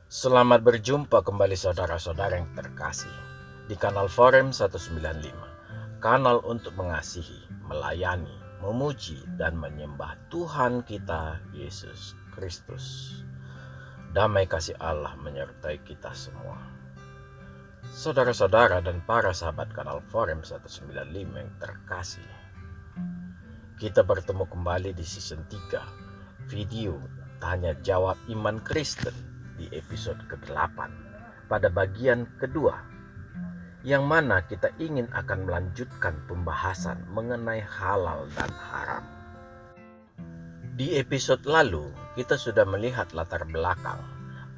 Selamat berjumpa kembali saudara-saudara yang terkasih di kanal Forum 195, kanal untuk mengasihi, melayani, memuji, dan menyembah Tuhan kita Yesus Kristus. Damai kasih Allah menyertai kita semua. Saudara-saudara dan para sahabat kanal Forum 195 yang terkasih, kita bertemu kembali di season 3 video Tanya Jawab Iman Kristen di episode ke-8 pada bagian kedua, yang mana kita ingin akan melanjutkan pembahasan mengenai halal dan haram. Di episode lalu kita sudah melihat latar belakang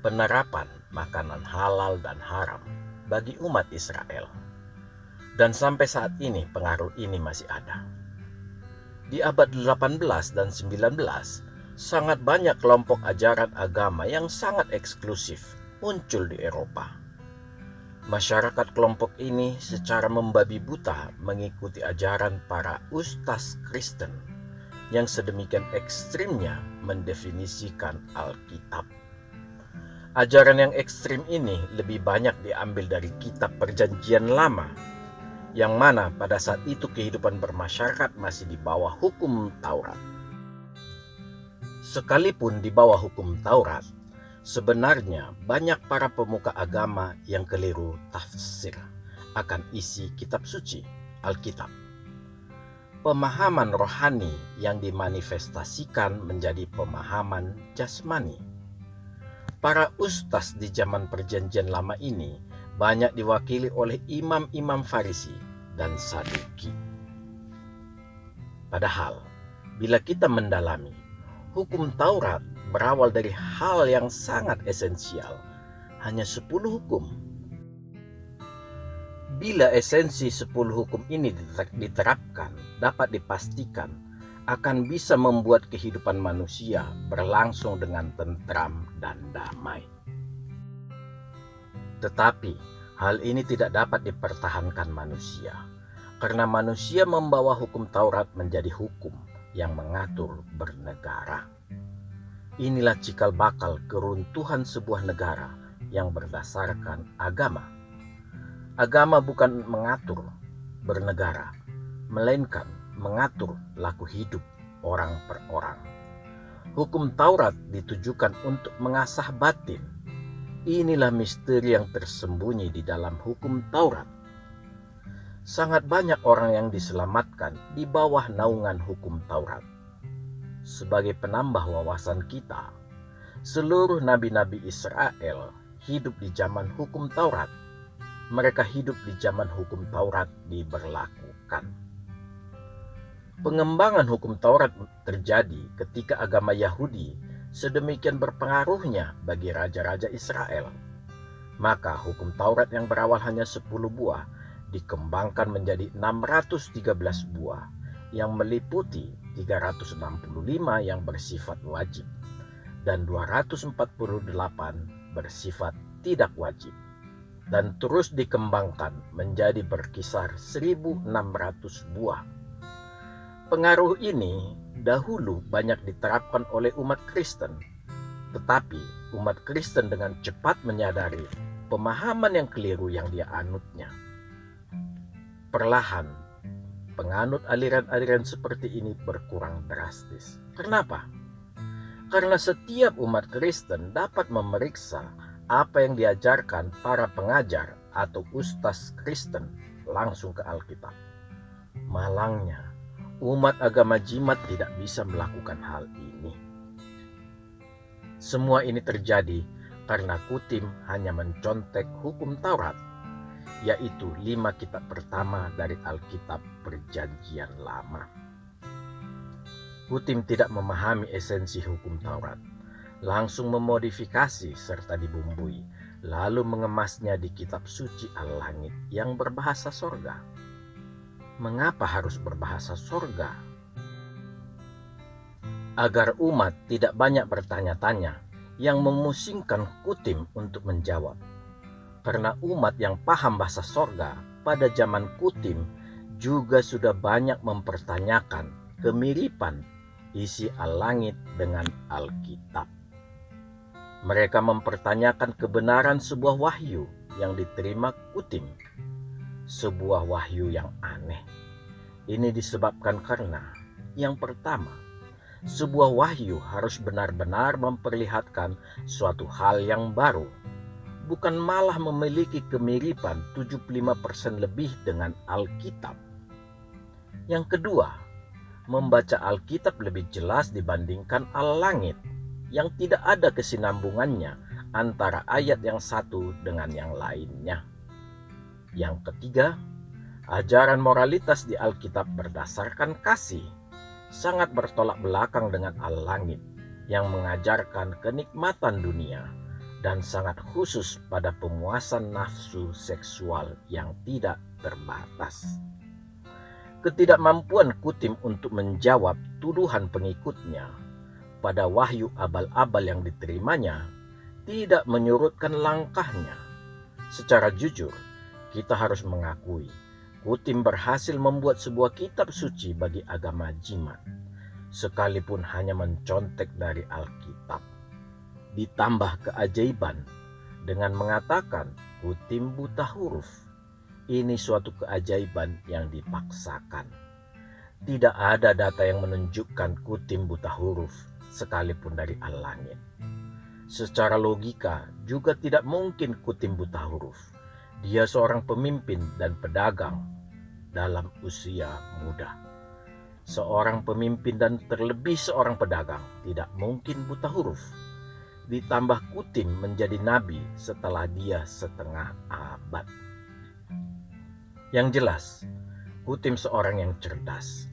penerapan makanan halal dan haram bagi umat Israel, dan sampai saat ini pengaruh ini masih ada. Di abad 18 dan 19, sangat banyak kelompok ajaran agama yang sangat eksklusif muncul di Eropa. Masyarakat kelompok ini secara membabi buta mengikuti ajaran para ustaz Kristen yang sedemikian ekstrimnya mendefinisikan Alkitab. Ajaran yang ekstrim ini lebih banyak diambil dari kitab Perjanjian Lama, yang mana pada saat itu kehidupan bermasyarakat masih di bawah hukum Taurat. Sekalipun di bawah hukum Taurat, sebenarnya banyak para pemuka agama yang keliru tafsir akan isi kitab suci, Alkitab. Pemahaman rohani yang dimanifestasikan menjadi pemahaman jasmani. Para ustaz di zaman Perjanjian Lama ini banyak diwakili oleh imam-imam Farisi dan Saduki. Padahal, bila kita mendalami, hukum Taurat berawal dari hal yang sangat esensial, hanya 10 hukum. Bila esensi 10 hukum ini diterapkan, dapat dipastikan akan bisa membuat kehidupan manusia berlangsung dengan tentram dan damai. Tetapi hal ini tidak dapat dipertahankan manusia, karena manusia membawa hukum Taurat menjadi hukum yang mengatur bernegara. Inilah cikal bakal keruntuhan sebuah negara yang berdasarkan agama. Agama bukan mengatur bernegara, melainkan mengatur laku hidup orang per orang. Hukum Taurat ditujukan untuk mengasah batin. Inilah misteri yang tersembunyi di dalam hukum Taurat. Sangat banyak orang yang diselamatkan di bawah naungan hukum Taurat. Sebagai penambah wawasan kita, seluruh nabi-nabi Israel hidup di zaman hukum Taurat. Mereka hidup di zaman hukum Taurat diberlakukan. Pengembangan hukum Taurat terjadi ketika agama Yahudi sedemikian berpengaruhnya bagi raja-raja Israel. Maka hukum Taurat yang berawal hanya 10 buah dikembangkan menjadi 613 buah yang meliputi 365 yang bersifat wajib dan 248 bersifat tidak wajib, dan terus dikembangkan menjadi berkisar 1600 buah. Pengaruh ini dahulu banyak diterapkan oleh umat Kristen, tetapi umat Kristen dengan cepat menyadari pemahaman yang keliru yang dia anutnya. Perlahan, penganut aliran-aliran seperti ini berkurang drastis. Kenapa? Karena setiap umat Kristen dapat memeriksa apa yang diajarkan para pengajar atau ustaz Kristen langsung ke Alkitab. Malangnya, umat agama jimat tidak bisa melakukan hal ini. Semua ini terjadi karena Kutim hanya mencontek hukum Taurat, yaitu 5 kitab pertama dari Alkitab Perjanjian Lama. Kutim tidak memahami esensi hukum Taurat, langsung memodifikasi serta dibumbui, lalu mengemasnya di kitab suci Al-Langit yang berbahasa sorga. Mengapa harus berbahasa sorga? Agar umat tidak banyak bertanya-tanya yang memusingkan Kutim untuk menjawab. Karena umat yang paham bahasa sorga pada zaman Kutim juga sudah banyak mempertanyakan kemiripan isi Al-Langit dengan Alkitab. Mereka mempertanyakan kebenaran sebuah wahyu yang diterima Kutim, sebuah wahyu yang aneh. Ini disebabkan karena, yang pertama, sebuah wahyu harus benar-benar memperlihatkan suatu hal yang baru, bukan malah memiliki kemiripan 75% lebih dengan Alkitab. Yang kedua, membaca Alkitab lebih jelas dibandingkan Al-Langit, yang tidak ada kesinambungannya antara ayat yang satu dengan yang lainnya. Yang ketiga, ajaran moralitas di Alkitab berdasarkan kasih, sangat bertolak belakang dengan Al-Langit yang mengajarkan kenikmatan dunia dan sangat khusus pada pemuasan nafsu seksual yang tidak terbatas. Ketidakmampuan Kutim untuk menjawab tuduhan pengikutnya pada wahyu abal-abal yang diterimanya tidak menyurutkan langkahnya. Secara jujur, kita harus mengakui Kutim berhasil membuat sebuah kitab suci bagi agama Jimat, sekalipun hanya mencontek dari Alkitab. Ditambah keajaiban dengan mengatakan Kutim buta huruf. Ini suatu keajaiban yang dipaksakan. Tidak ada data yang menunjukkan Kutim buta huruf, sekalipun dari Al-Langit. Secara logika juga tidak mungkin Kutim buta huruf. Dia seorang pemimpin dan pedagang dalam usia muda. Seorang pemimpin dan terlebih seorang pedagang tidak mungkin buta huruf. Ditambah Kutim menjadi nabi setelah dia setengah abad. Yang jelas, Kutim seorang yang cerdas.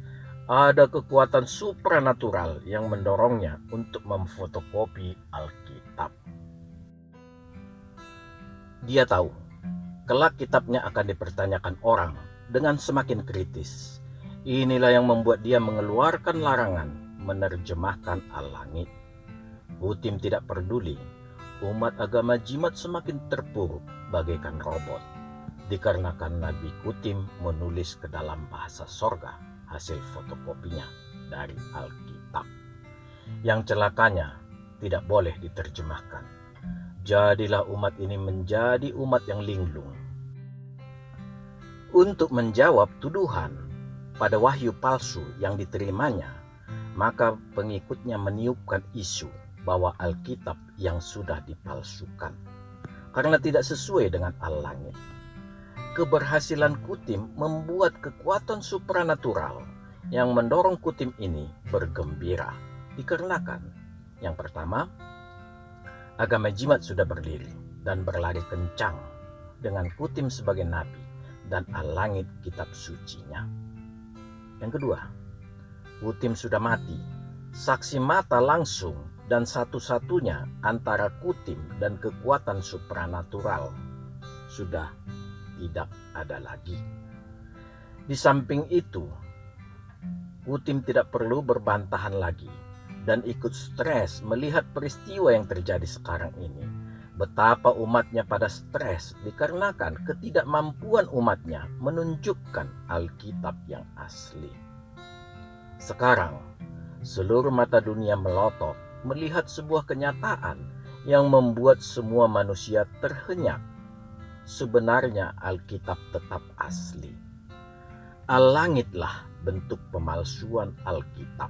Ada kekuatan supranatural yang mendorongnya untuk memfotokopi Alkitab. Dia tahu, kelak kitabnya akan dipertanyakan orang dengan semakin kritis. Inilah yang membuat dia mengeluarkan larangan menerjemahkan Al-Langit. Kutim tidak peduli, umat agama Jimat semakin terpuruk bagaikan robot, dikarenakan Nabi Kutim menulis ke dalam bahasa sorga hasil fotokopinya dari Alkitab. Yang celakanya tidak boleh diterjemahkan. Jadilah umat ini menjadi umat yang linglung. Untuk menjawab tuduhan pada wahyu palsu yang diterimanya, maka pengikutnya meniupkan isu bahwa Alkitab yang sudah dipalsukan karena tidak sesuai dengan Al-Langit. Keberhasilan Kutim membuat kekuatan supranatural yang mendorong Kutim ini bergembira, dikarenakan yang pertama, agama Jimat sudah berdiri dan berlari kencang dengan Kutim sebagai nabi dan Al-Langit kitab sucinya. Yang kedua, Kutim sudah mati, saksi mata langsung dan satu-satunya antara Kutim dan kekuatan supranatural sudah tidak ada lagi. Di samping itu, Kutim tidak perlu berbantahan lagi dan ikut stres melihat peristiwa yang terjadi sekarang ini. Betapa umatnya pada stres dikarenakan ketidakmampuan umatnya menunjukkan Alkitab yang asli. Sekarang, seluruh mata dunia melotot melihat sebuah kenyataan yang membuat semua manusia terhenyak. Sebenarnya Alkitab tetap asli. Al-Langitlah bentuk pemalsuan Alkitab.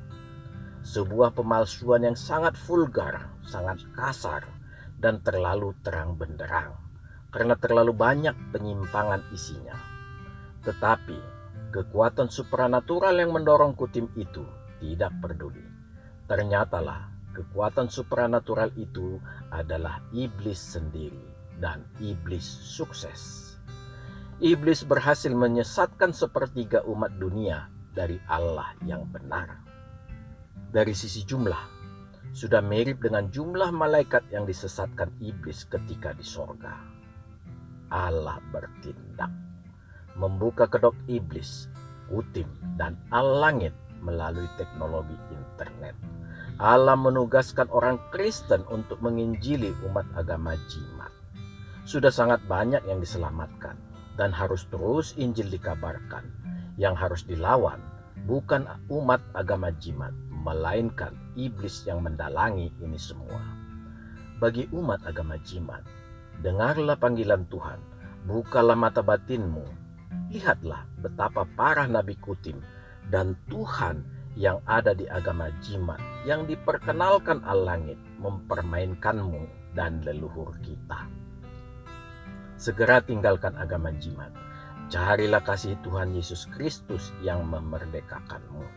Sebuah pemalsuan yang sangat vulgar, sangat kasar, dan terlalu terang benderang, karena terlalu banyak penyimpangan isinya. Tetapi, kekuatan supranatural yang mendorong Kutim itu tidak peduli. Ternyatalah, kekuatan supranatural itu adalah iblis sendiri. Dan iblis sukses. Iblis berhasil menyesatkan sepertiga umat dunia dari Allah yang benar. Dari sisi jumlah, sudah mirip dengan jumlah malaikat yang disesatkan iblis ketika di sorga. Allah bertindak, membuka kedok iblis, Kutim, dan Al-Langit melalui teknologi internet. Allah menugaskan orang Kristen untuk menginjili umat agama Jimat. Sudah sangat banyak yang diselamatkan dan harus terus Injil dikabarkan. Yang harus dilawan bukan umat agama Jimat, melainkan iblis yang mendalangi ini semua. bagi umat agama jimat. Dengarlah panggilan Tuhan, bukalah mata batinmu. Lihatlah betapa parah Nabi Kutim dan Tuhan yang ada di agama jimat yang diperkenalkan al-langit mempermainkanmu dan leluhur kita. Segera tinggalkan agama jimat. Carilah kasih Tuhan Yesus Kristus yang memerdekakanmu.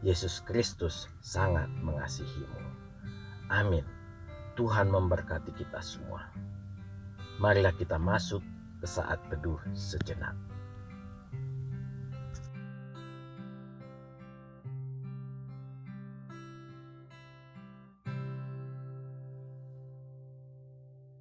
Yesus Kristus sangat mengasihimu. Amin. Tuhan memberkati kita semua. Marilah kita masuk ke saat teduh sejenak.